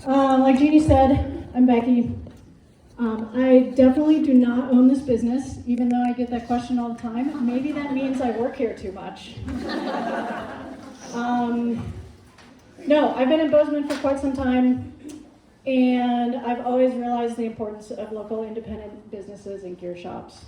Like Jeannie said, I'm Becky. I definitely do not own this business, even though I get that question all the time. Maybe that means I work here too much. No, I've been in Bozeman for quite some time, and I've always realized the importance of local independent businesses and gear shops.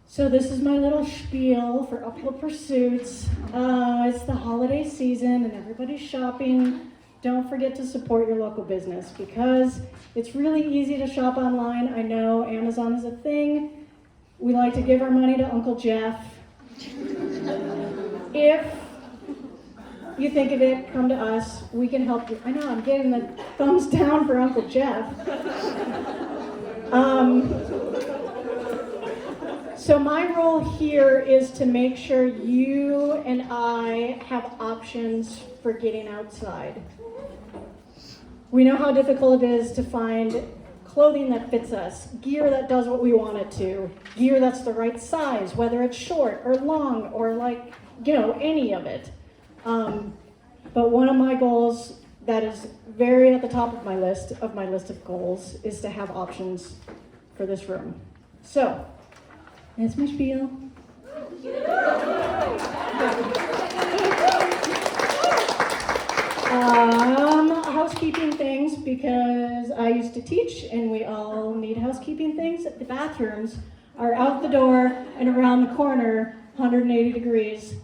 So this is my little spiel for Uphill Pursuits. It's the holiday season and everybody's shopping. Don't forget to support your local business because it's really easy to shop online. I know Amazon is a thing. We like to give our money to Uncle Jeff. If you think of it, come to us. We can help you. I know, I'm getting the thumbs down for Uncle Jeff. So my role here is to make sure you and I have options for getting outside. We know how difficult it is to find clothing that fits us, gear that does what we want it to, gear that's the right size, whether it's short or long or any of it. But one of my goals that is very at the top of my list of goals is to have options for this room. So, that's my spiel. Housekeeping things, because I used to teach and we all need housekeeping things. The bathrooms are out the door and around the corner, 180 degrees.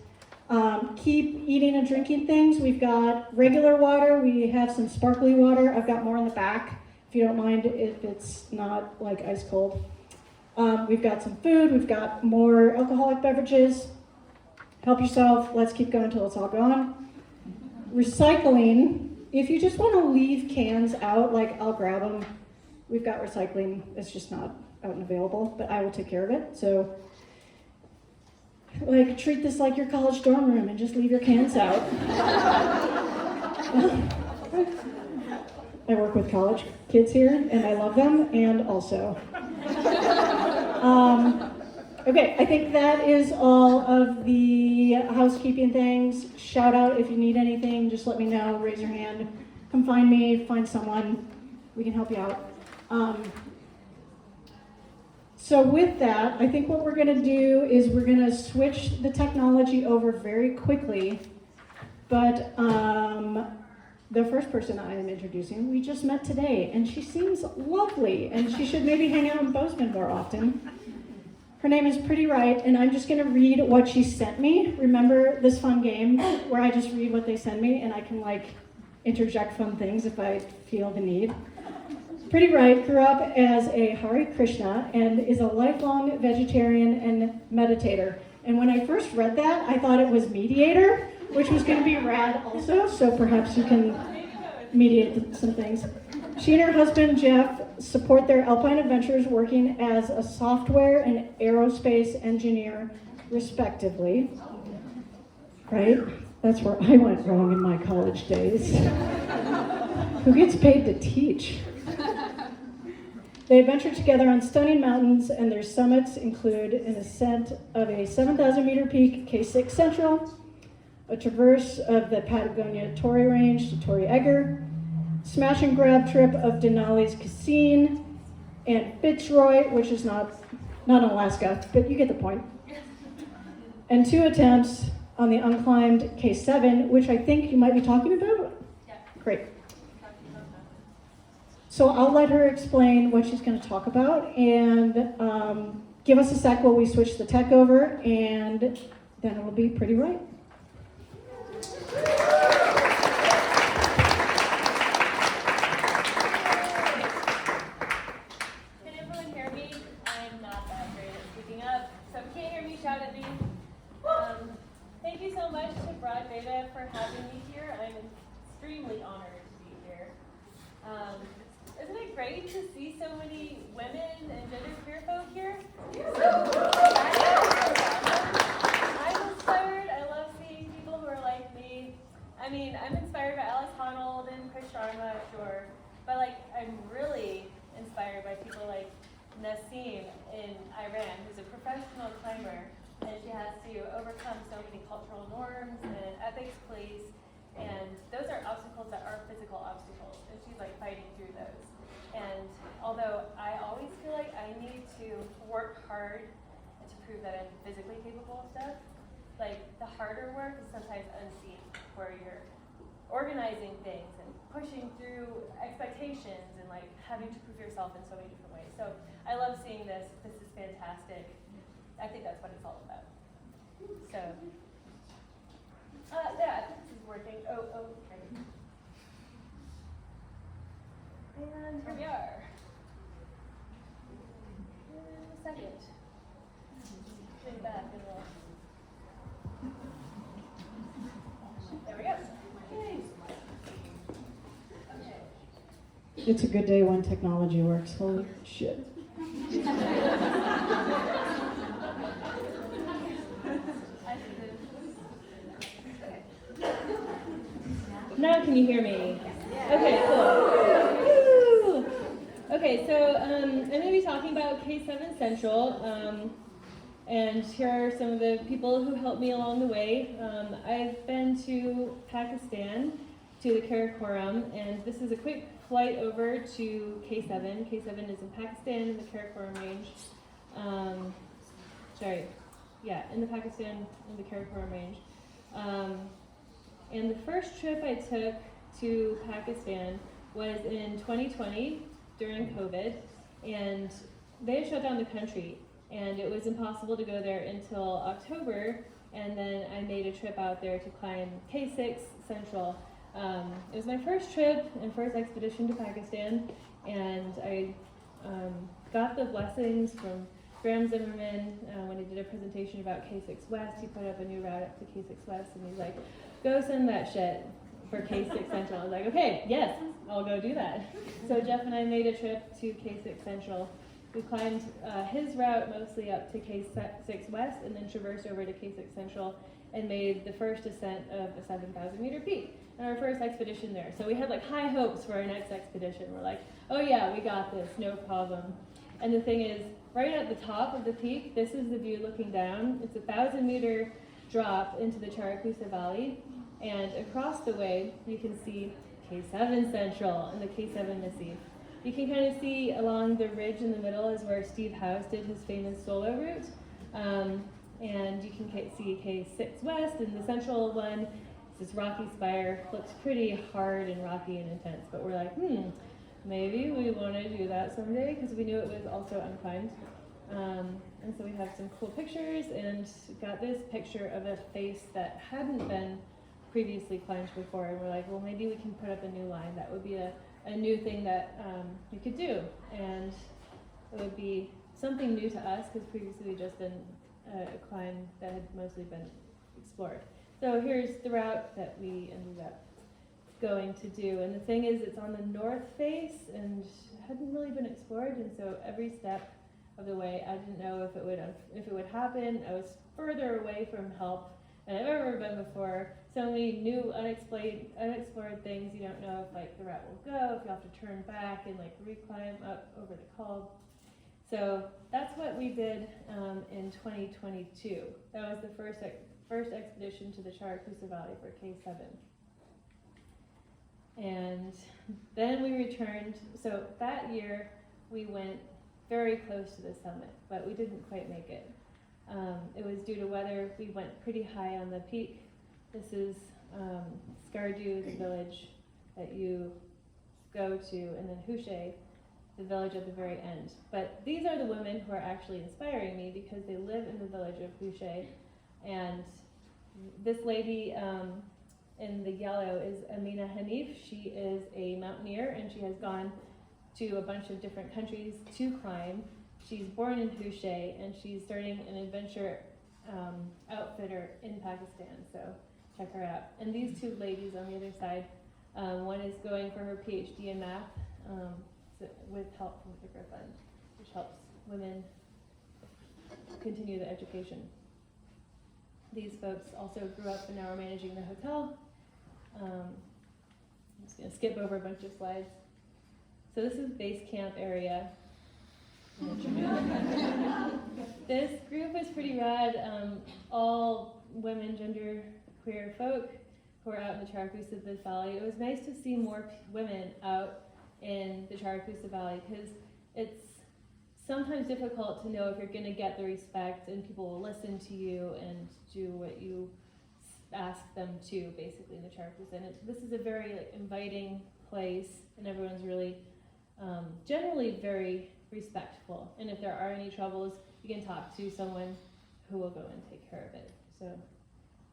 Keep eating and drinking things. We've got regular water. We have some sparkly water. I've got more in the back, if you don't mind if it's not like ice cold. We've got some food. We've got more alcoholic beverages. Help yourself. Let's keep going until it's all gone. Recycling. If you just want to leave cans out, I'll grab them. We've got recycling. It's just not out and available, but I will take care of it. So, treat this like your college dorm room and just leave your cans out. I work with college kids here, and I love them, and also. Okay, I think that is all of the housekeeping things. Shout out if you need anything, just let me know, raise your hand. Come find me, find someone, we can help you out. So with that, I think what we're gonna do is we're gonna switch the technology over very quickly, but the first person I am introducing, we just met today, and she seems lovely, and she should maybe hang out in Bozeman more often. Her name is Pretty Right, and I'm just gonna read what she sent me. Remember this fun game where I just read what they send me, and I can interject fun things if I feel the need. Pretty Right grew up as a Hare Krishna and is a lifelong vegetarian and meditator. And when I first read that, I thought it was mediator, which was gonna be rad also, so perhaps you can mediate some things. She and her husband, Jeff, support their alpine adventures working as a software and aerospace engineer, respectively. Right? That's where I went wrong in my college days. Who gets paid to teach? They adventure together on stunning mountains, and their summits include an ascent of a 7,000 meter peak, K6 Central, a traverse of the Patagonia Torrey Range to Torrey Egger, smash and grab trip of Denali's Cassine, and Fitzroy, which is not in Alaska, but you get the point. And 2 attempts on the unclimbed K7, which I think you might be talking about? Yeah. Great. So I'll let her explain what she's going to talk about, and give us a sec while we switch the tech over, and then it will be Pretty Right. Can everyone hear me? I'm not that great at speaking up, so if you can't hear me, shout at me. Thank you so much to Broad Beta for having me here. I'm extremely honored to be here. Isn't it great to see so many women and genderqueer folk here? I'm inspired. I love seeing people who are like me. I mean, I'm inspired by Alex Honnold and Chris Sharma, sure, but I'm really inspired by people like Nassim in Iran, who's a professional climber, and she has to overcome so many cultural norms and ethics police, and those are obstacles that are physical obstacles, and she's hard and to prove that I'm physically capable of stuff. Like, the harder work is sometimes unseen, where you're organizing things and pushing through expectations and like having to prove yourself in so many different ways. So I love seeing this. This is fantastic. I think that's what it's all about. So, yeah, I think this is working. Oh, okay. And here we are. In a second. Getting back a little. There we go. Yay. Okay. It's a good day when technology works. Holy shit. Now can you hear me? Okay, cool. Woo! Okay, so I'm going to be talking about K7 Central, and here are some of the people who helped me along the way. I've been to Pakistan, to the Karakoram, and this is a quick flight over to K7. K7 is in Pakistan in the Karakoram range. In the Pakistan in the Karakoram range. And the first trip I took to Pakistan was in 2020 during COVID, and they had shut down the country, and it was impossible to go there until October, and then I made a trip out there to climb K6 Central. It was my first trip and first expedition to Pakistan, and I got the blessings from Graham Zimmerman when he did a presentation about K6 West. He put up a new route up to K6 West, and he's like, go send that shit for K6 Central. I was like, okay, yes, I'll go do that. So Jeff and I made a trip to K6 Central. We climbed his route mostly up to K6 West and then traversed over to K6 Central and made the first ascent of a 7,000 meter peak and our first expedition there. So we had like high hopes for our next expedition. We're like, oh yeah, we got this, no problem. And the thing is, right at the top of the peak, this is the view looking down. It's a 1,000 meter drop into the Charakusa Valley, and across the way you can see K7 Central and the K7 Massif. You can kind of see along the ridge in the middle is where Steve House did his famous solo route, and you can see K6 West, and the central one is this rocky spire. Looks pretty hard and rocky and intense, but we're like, maybe we want to do that someday, because we knew it was also unclimbed. And so we have some cool pictures, and got this picture of a face that hadn't been previously climbed before, and we're like, well, maybe we can put up a new line. That would be a new thing that we could do, and it would be something new to us, because previously we'd just been a climb that had mostly been explored. So here's the route that we ended up going to do, and the thing is, it's on the north face and hadn't really been explored, and so every step of the way, I didn't know if it would happen. I was further away from help than I've ever been before. So many new unexplored things. You don't know if like the route will go, if you have to turn back and like reclimb up over the col. So that's what we did in 2022. That was the first expedition to the Charakusa Valley for K7. And then we returned. So that year we went very close to the summit, but we didn't quite make it. It was due to weather. We went pretty high on the peak. This is Skardu, the village that you go to, and then Hushe, the village at the very end. But these are the women who are actually inspiring me, because they live in the village of Hushe. And this lady in the yellow is Amina Hanif. She is a mountaineer, and she has gone to a bunch of different countries to climb. She's born in Hushe, and she's starting an adventure outfitter in Pakistan, so check her out. And these two ladies on the other side, one is going for her PhD in math with help from the Griffin, which helps women continue the education. These folks also grew up and now are managing the hotel. I'm just going to skip over a bunch of slides. So this is base camp area. This group is pretty rad. All women, gender queer folk who are out in the Charakusa Valley. It was nice to see more women out in the Charakusa Valley, because it's sometimes difficult to know if you're going to get the respect and people will listen to you and do what you ask them to, basically, in the churches. And this is a very inviting place, and everyone's really generally very respectful. And if there are any troubles, you can talk to someone who will go and take care of it. So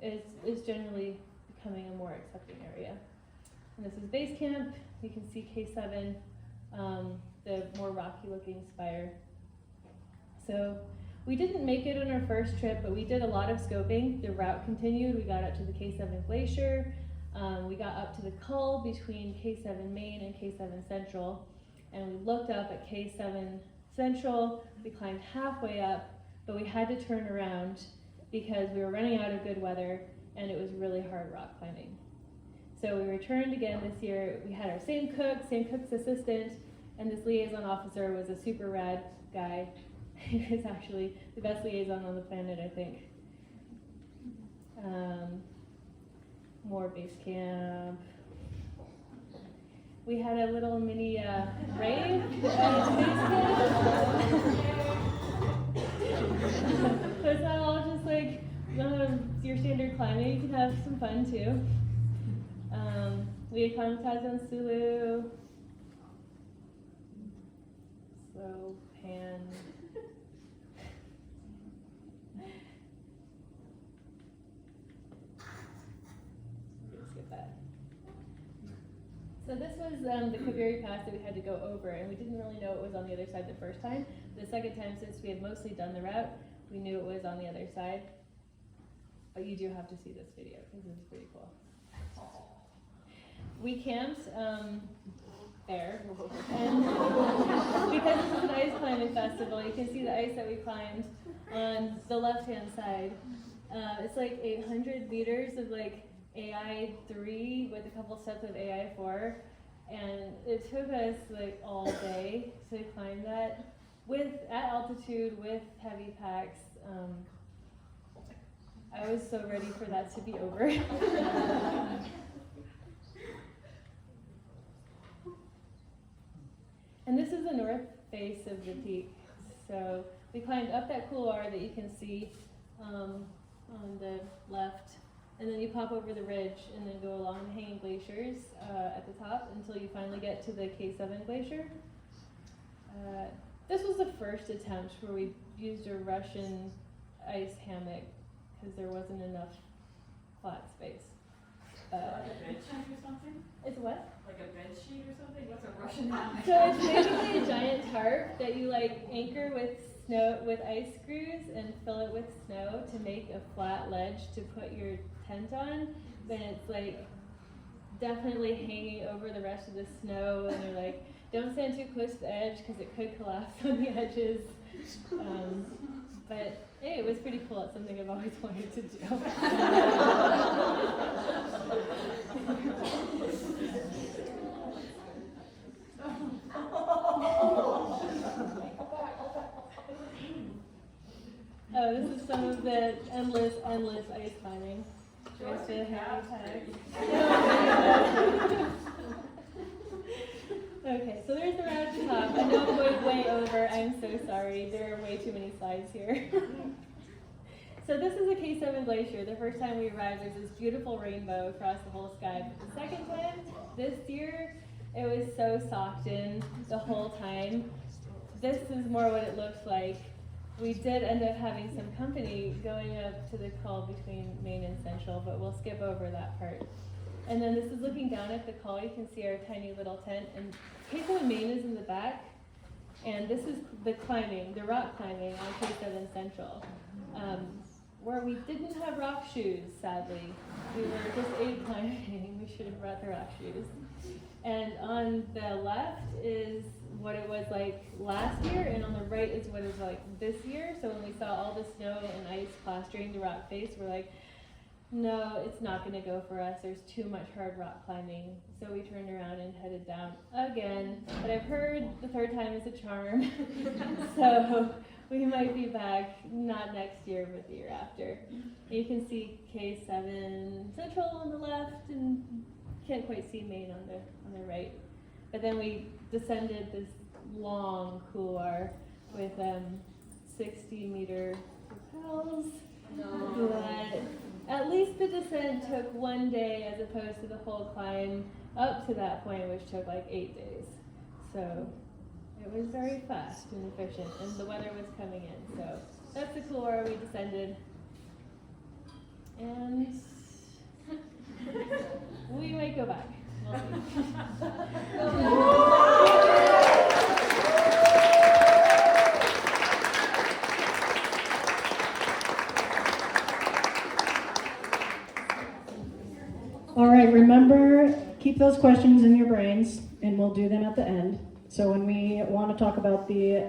it's generally becoming a more accepting area. And this is base camp. You can see K7, the more rocky looking spire. So we didn't make it on our first trip, but we did a lot of scoping. The route continued. We got up to the K7 Glacier. We got up to the cull between K7 Main and K7 Central. And we looked up at K7 Central. We climbed halfway up, but we had to turn around because we were running out of good weather and it was really hard rock climbing. So we returned again this year. We had our same cook's assistant, and this liaison officer was a super rad guy. He was actually the best liaison on the planet, I think. More base camp. We had a little mini rave at base camp. So it's not all just like your standard climbing. You can have some fun too. We acclimatized on Sulu. Slow pan. Skip that. So this was the Kaveri Pass that we had to go over, and we didn't really know it was on the other side the first time. The second time, since we had mostly done the route, we knew it was on the other side. But you do have to see this video because it's pretty cool. We camped there, and because this is an ice climbing festival, you can see the ice that we climbed on the left-hand side. It's like 800 meters of like AI3 with a couple steps of AI4, and it took us like all day to climb that at altitude with heavy packs. I was so ready for that to be over. And this is the north face of the peak. So we climbed up that couloir that you can see on the left, and then you pop over the ridge and then go along the hanging glaciers at the top until you finally get to the K7 glacier. This was the first attempt where we used a Russian ice hammock because there wasn't enough flat space. Like a bed sheet or something? It's what? Like a bed sheet or something? What's a Russian hammock? So it's basically a giant tarp that you like anchor with ice screws and fill it with snow to make a flat ledge to put your tent on. Then it's like definitely hanging over the rest of the snow, and they're like, don't stand too close to the edge because it could collapse on the edges. But hey, it was pretty cool. It's something I've always wanted to do. Oh, this is some of the endless ice climbing. There's the heavy tag. Okay, so there's the route at the top. I know I'm going way over. I'm so sorry. There are way too many slides here. So this is the K7 Glacier. The first time we arrived, there's this beautiful rainbow across the whole sky. But the second time, this year, it was so socked in the whole time. This is more what it looks like. We did end up having some company going up to the col between Main and Central, but we'll skip over that part. And then this is looking down at the col. You can see our tiny little tent, and K7 Main is in the back, and this is the climbing, the rock climbing on K7 Central, where we didn't have rock shoes, sadly. We were just aid climbing. We should have brought the rock shoes. And on the left is what it was like last year, and on the right is what it's like this year. So when we saw all the snow and ice plastering the rock face, we're like, no, it's not going to go for us. There's too much hard rock climbing. So we turned around and headed down again. But I've heard the third time is a charm. So we might be back, not next year, but the year after. You can see K7 Central on the left, and can't quite see Main on the right. But then we descended this long couloir with 60-meter rappels. But at least the descent took 1 day as opposed to the whole climb up to that point, which took like 8 days. So it was very fast and efficient, and the weather was coming in. So that's the cool where we descended. And we might go back. We'll see. All right, remember, keep those questions in your brains, and we'll do them at the end. So when we want to talk about the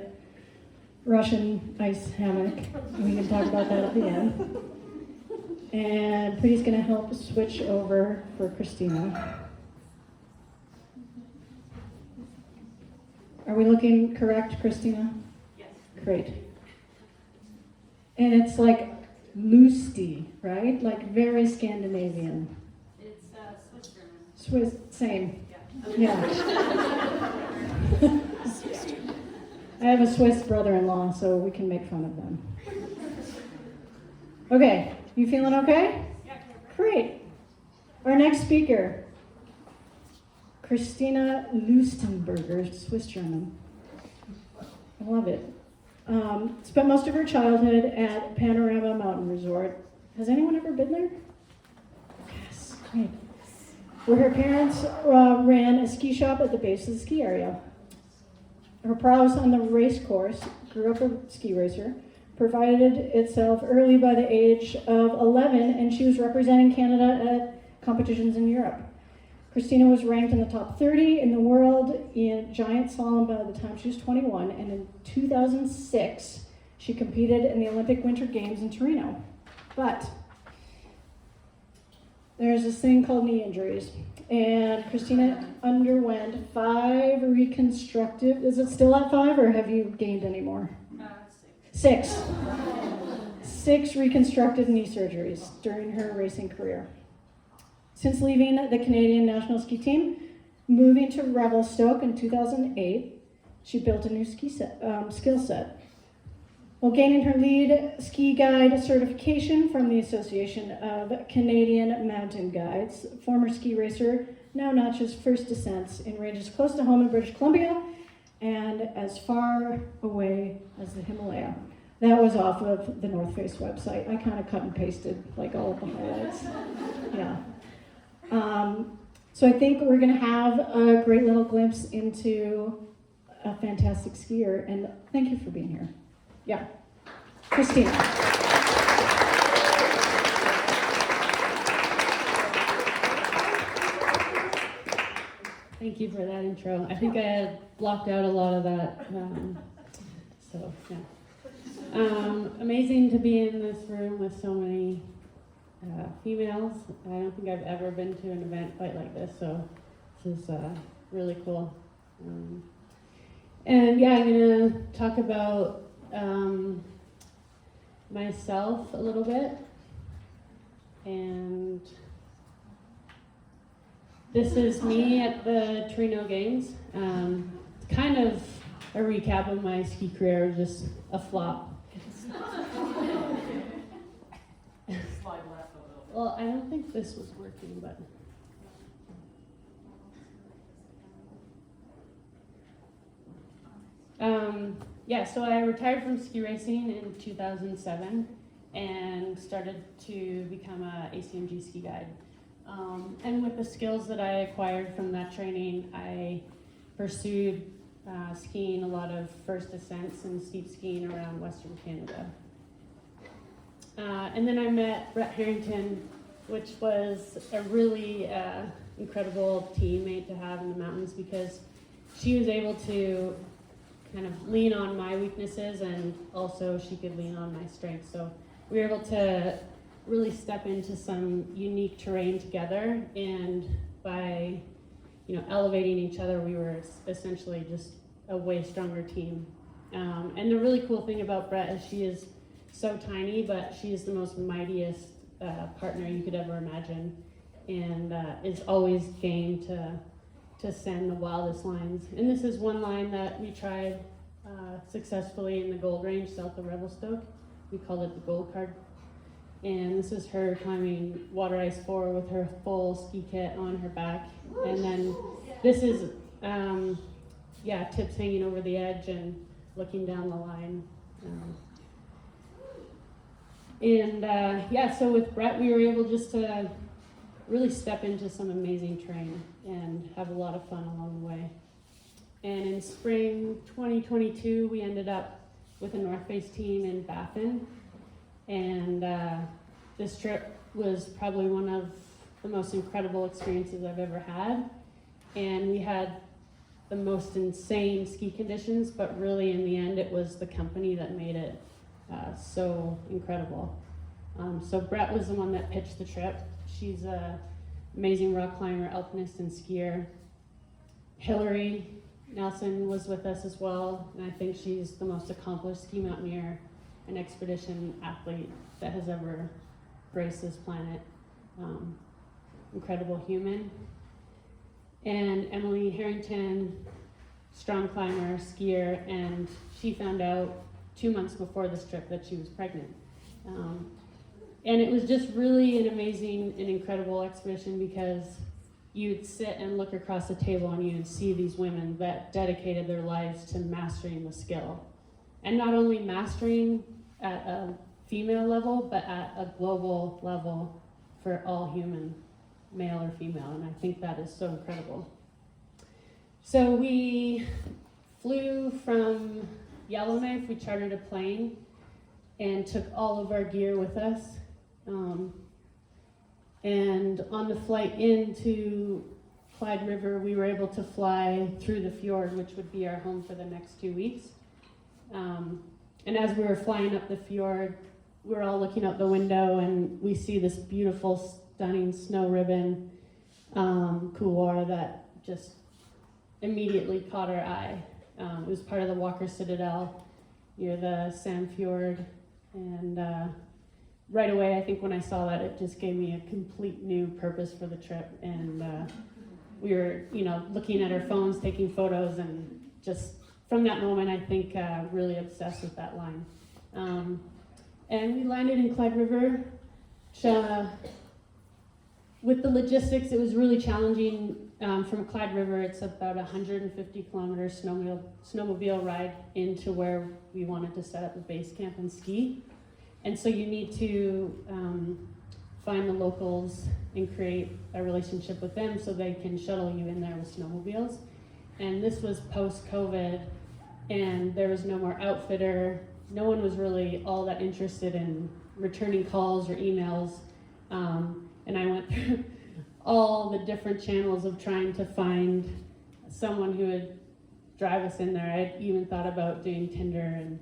Russian ice hammock, we can talk about that at the end. And Preeti's going to help switch over for Christina. Are we looking correct, Christina? Yes. Great. And it's like Lusti, right? Like very Scandinavian. It's Swiss German. Swiss, same. Yeah. Yeah. I have a Swiss brother-in-law, so we can make fun of them. Okay, you feeling okay? Yeah. Great. Our next speaker, Christina Lustenberger, Swiss German. I love it. Spent most of her childhood at Panorama Mountain Resort. Has anyone ever been there? Yes, great. Where her parents ran a ski shop at the base of the ski area. Her prowess on the race course, grew up a ski racer, provided itself early by the age of 11, and she was representing Canada at competitions in Europe. Christina was ranked in the top 30 in the world in giant slalom by the time she was 21, and in 2006, she competed in the Olympic Winter Games in Torino. But there's this thing called knee injuries, and Christina underwent 5 reconstructive, is it still at 5, or have you gained any more? 6. 6 reconstructive knee surgeries during her racing career. Since leaving the Canadian national ski team, moving to Revelstoke in 2008, she built a new skill set. While gaining her lead ski guide certification from the Association of Canadian Mountain Guides, former ski racer now notches first descents in ranges close to home in British Columbia and as far away as the Himalaya. That was off of the North Face website. I kind of cut and pasted like all of the highlights. Yeah. So I think we're going to have a great little glimpse into a fantastic skier, and thank you for being here. Yeah. Christina. Thank you for that intro. I think I had blocked out a lot of that. So, yeah. Amazing to be in this room with so many females. I don't think I've ever been to an event quite like this, so this is really cool. And yeah, I'm going to talk about myself a little bit. And this is me at the Torino Games. Kind of a recap of my ski career, just a flop. Well, I don't think this was working, but. Yeah, so I retired from ski racing in 2007 and started to become a ACMG ski guide. And with the skills that I acquired from that training, I pursued skiing a lot of first descents and steep skiing around Western Canada. And then I met Brett Harrington, which was a really incredible teammate to have in the mountains because she was able to kind of lean on my weaknesses and also she could lean on my strengths. So we were able to really step into some unique terrain together, and by elevating each other, we were essentially just a way stronger team. And the really cool thing about Brett is she is so tiny, but she is the most mightiest partner you could ever imagine, and is always game to send the wildest lines. And this is one line that we tried successfully in the Gold Range south of Revelstoke. We called it the Gold Card. And this is her climbing water ice 4 with her full ski kit on her back. And then this is, tips hanging over the edge and looking down the line. So with Brett, we were able just to really step into some amazing terrain and have a lot of fun along the way. And in spring 2022, we ended up with a North Face team in Baffin. And this trip was probably one of the most incredible experiences I've ever had. And we had the most insane ski conditions, but really in the end, it was the company that made it so incredible. So Brett was the one that pitched the trip. She's an amazing rock climber, alpinist, and skier. Hillary Nelson was with us as well, and I think she's the most accomplished ski mountaineer and expedition athlete that has ever graced this planet. Incredible human. And Emily Harrington, strong climber, skier, and she found out 2 months before this trip that she was pregnant. And it was just really an amazing and incredible expedition because you'd sit and look across the table and you'd see these women that dedicated their lives to mastering the skill. And not only mastering at a female level, but at a global level for all human, male or female. And I think that is so incredible. So we flew from Yellowknife, we chartered a plane and took all of our gear with us. And on the flight into Clyde River, we were able to fly through the fjord, which would be our home for the next 2 weeks. And as we were flying up the fjord, we were all looking out the window and we see this beautiful, stunning snow ribbon couloir that just immediately caught our eye. It was part of the Walker Citadel near the Sam Fjord, and right away, I think when I saw that, it just gave me a complete new purpose for the trip. And we were, looking at our phones, taking photos, and just from that moment, I think really obsessed with that line. And we landed in Clyde River. With the logistics, it was really challenging. From Clyde River, it's about 150 kilometer snowmobile ride into where we wanted to set up a base camp and ski. And so you need to find the locals and create a relationship with them so they can shuttle you in there with snowmobiles. And this was post-COVID, and there was no more outfitter. No one was really all that interested in returning calls or emails. And I went through all the different channels of trying to find someone who would drive us in there. I even thought about doing Tinder, and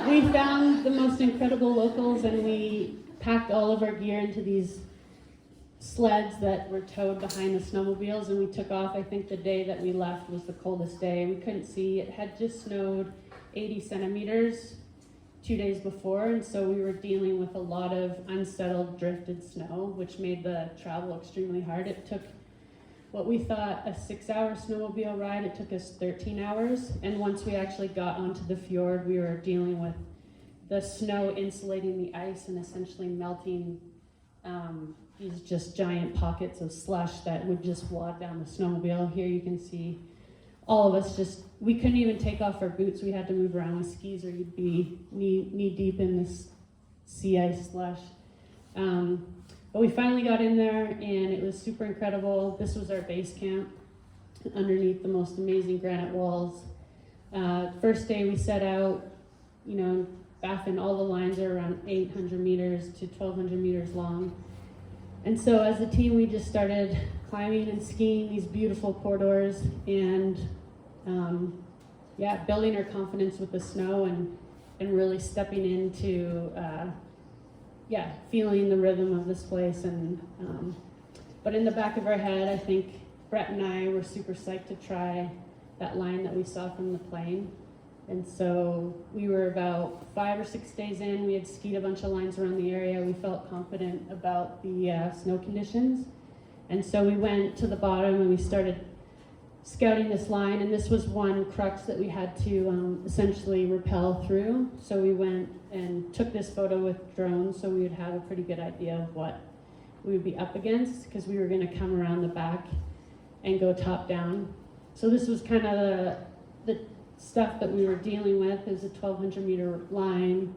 we found the most incredible locals, and we packed all of our gear into these sleds that were towed behind the snowmobiles, and we took off. I think the day that we left was the coldest day. We couldn't see. It had just snowed 80 centimeters 2 days before, and so we were dealing with a lot of unsettled drifted snow, which made the travel extremely hard. It took what we thought a 6-hour snowmobile ride. It took us 13 hours, and once we actually got onto the fjord, we were dealing with the snow insulating the ice and essentially melting these just giant pockets of slush that would just wad down the snowmobile. Here you can see all of us we couldn't even take off our boots. We had to move around with skis or you'd be knee deep in this sea ice slush. But we finally got in there and it was super incredible. This was our base camp underneath the most amazing granite walls. First day we set out, Baffin, all the lines are around 800 meters to 1,200 meters long. And so as a team, we just started climbing and skiing these beautiful corridors and building our confidence with the snow and really stepping into feeling the rhythm of this place. And but in the back of our head, I think Brett and I were super psyched to try that line that we saw from the plane. And so we were about 5 or 6 days in. We had skied a bunch of lines around the area. We felt confident about the snow conditions. And so we went to the bottom and we started scouting this line, and this was one crux that we had to essentially rappel through. So we went and took this photo with drones so we would have a pretty good idea of what we would be up against, because we were going to come around the back and go top down. So this was kind of the stuff that we were dealing with. Is a 1,200 meter line,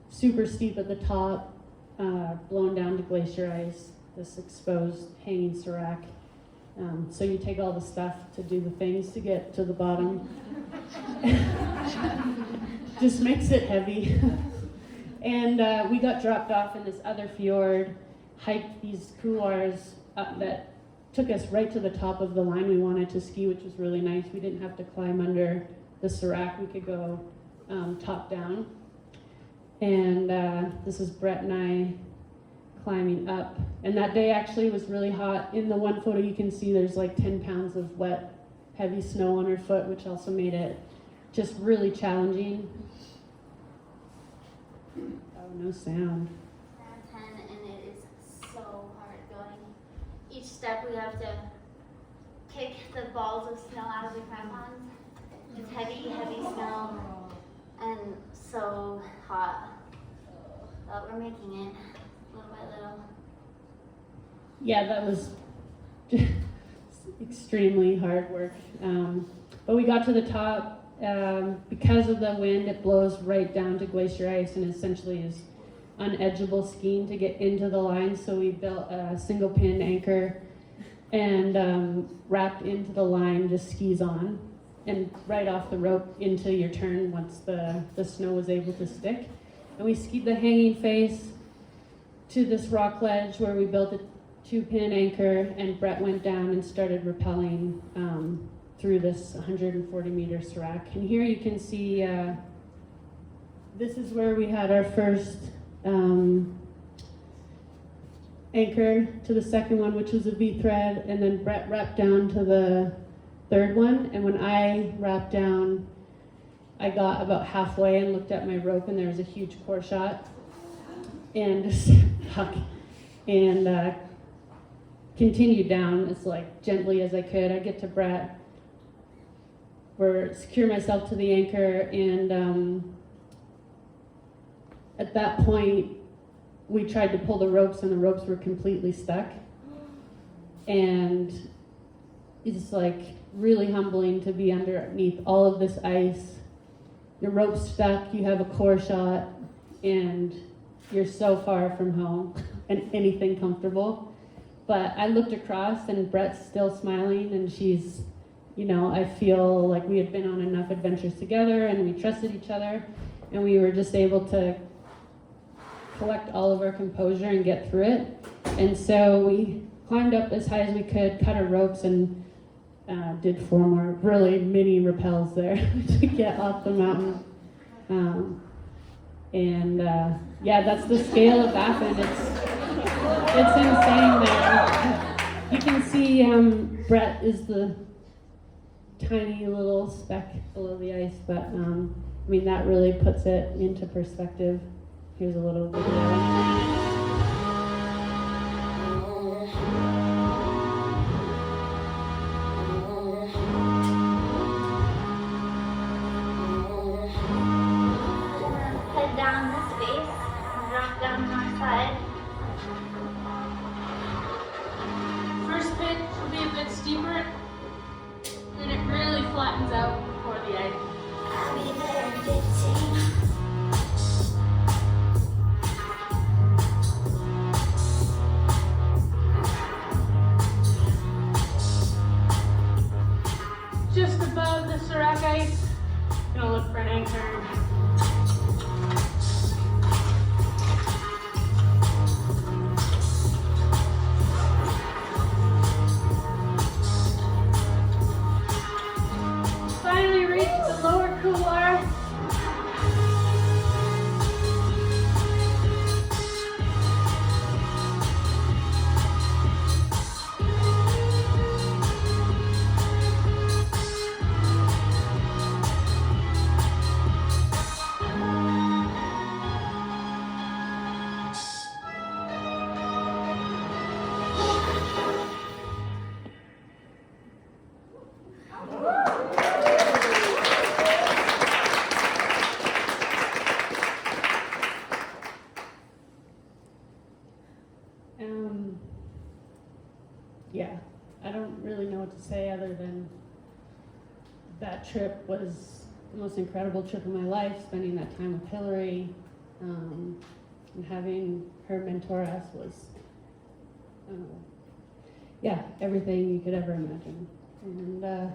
super steep at the top, blown down to glacier ice, this exposed hanging serac. So you take all the stuff to do the things to get to the bottom. Just makes it heavy. And we got dropped off in this other fjord, hiked these couloirs up that took us right to the top of the line we wanted to ski, which was really nice. We didn't have to climb under the serac. We could go top down. And this is Brett and I climbing up. And that day actually was really hot. In the one photo you can see there's like 10 pounds of wet, heavy snow on her foot, which also made it just really challenging. Oh, no sound. 10, and it is so hard going. Each step we have to kick the balls of snow out of the crampons. It's heavy, heavy snow, and so hot. But we're making it little by little. Yeah, that was extremely hard work. But we got to the top. Because of the wind, it blows right down to glacier ice and essentially is unedgeable skiing to get into the line. So we built a single pin anchor and wrapped into the line, just skis on, and right off the rope into your turn once the snow was able to stick. And we skied the hanging face to this rock ledge where we built a 2-pin anchor, and Brett went down and started rappelling through this 140 meter serac. And here you can see, this is where we had our first anchor to the second one, which was a V-thread, and then Brett wrapped down to the third one. And when I wrapped down, I got about halfway and looked at my rope, and there was a huge core shot, and just stuck, and continued down as like gently as I could. I get to Brett, secure myself to the anchor, and at that point we tried to pull the ropes, and the ropes were completely stuck. And it's like really humbling to be underneath all of this ice. Your rope's stuck, you have a core shot, and you're so far from home and anything comfortable. But I looked across, and Brett's still smiling, and she's, you know, I feel like we had been on enough adventures together, and we trusted each other, and we were just able to collect all of our composure and get through it. And so we climbed up as high as we could, cut our ropes, and did 4 more really mini rappels there to get off the mountain. Yeah, that's the scale of Baffin. It's insane there. You can see Brett is the tiny little speck below the ice, but I mean, that really puts it into perspective. Here's a little video. Down this face, drop down the north side. First pitch will be a bit steeper, then it really flattens out before the ice. I'll be there in 15. Just above the serac ice, gonna look for an anchor. Finally reached the lower couloir. yeah, I don't really know what to say other than that trip was the most incredible trip of my life. Spending that time with Hillary and having her mentor us was, yeah, everything you could ever imagine. And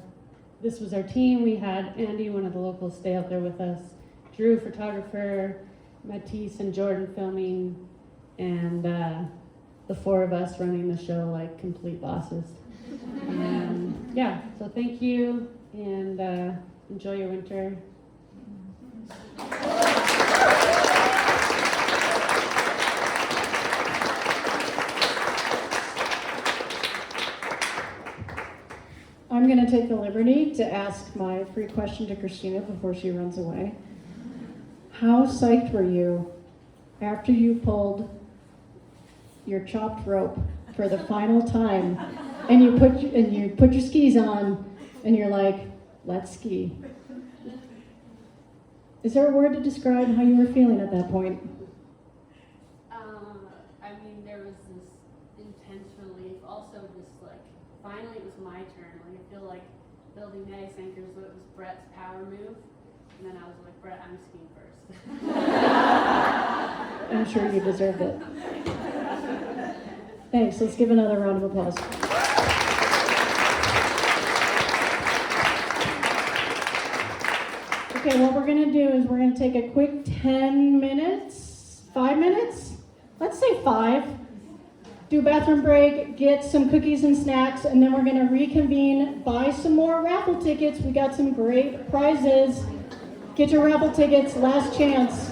this was our team. We had Andy, one of the locals, stay out there with us, Drew, photographer, Matisse and Jordan filming, and the four of us running the show like complete bosses. And yeah, so thank you, and enjoy your winter. I'm going to take the liberty to ask my free question to Christina before she runs away. How psyched were you after you pulled your chopped rope for the final time, and you put your skis on, and you're like, let's ski? Is there a word to describe how you were feeling at that point? I mean, there was this intense relief. Also, just like, finally it was my turn. Like, I feel like building the ice anchors, it was Brett's power move. And then I was like, Brett, I'm skiing first. I'm sure you deserved it. Thanks. Let's give another round of applause. Okay, what we're going to do is we're going to take a quick 10 minutes, 5 minutes? Let's say 5. Do a bathroom break, get some cookies and snacks, and then we're going to reconvene, buy some more raffle tickets. We got some great prizes. Get your raffle tickets, last chance.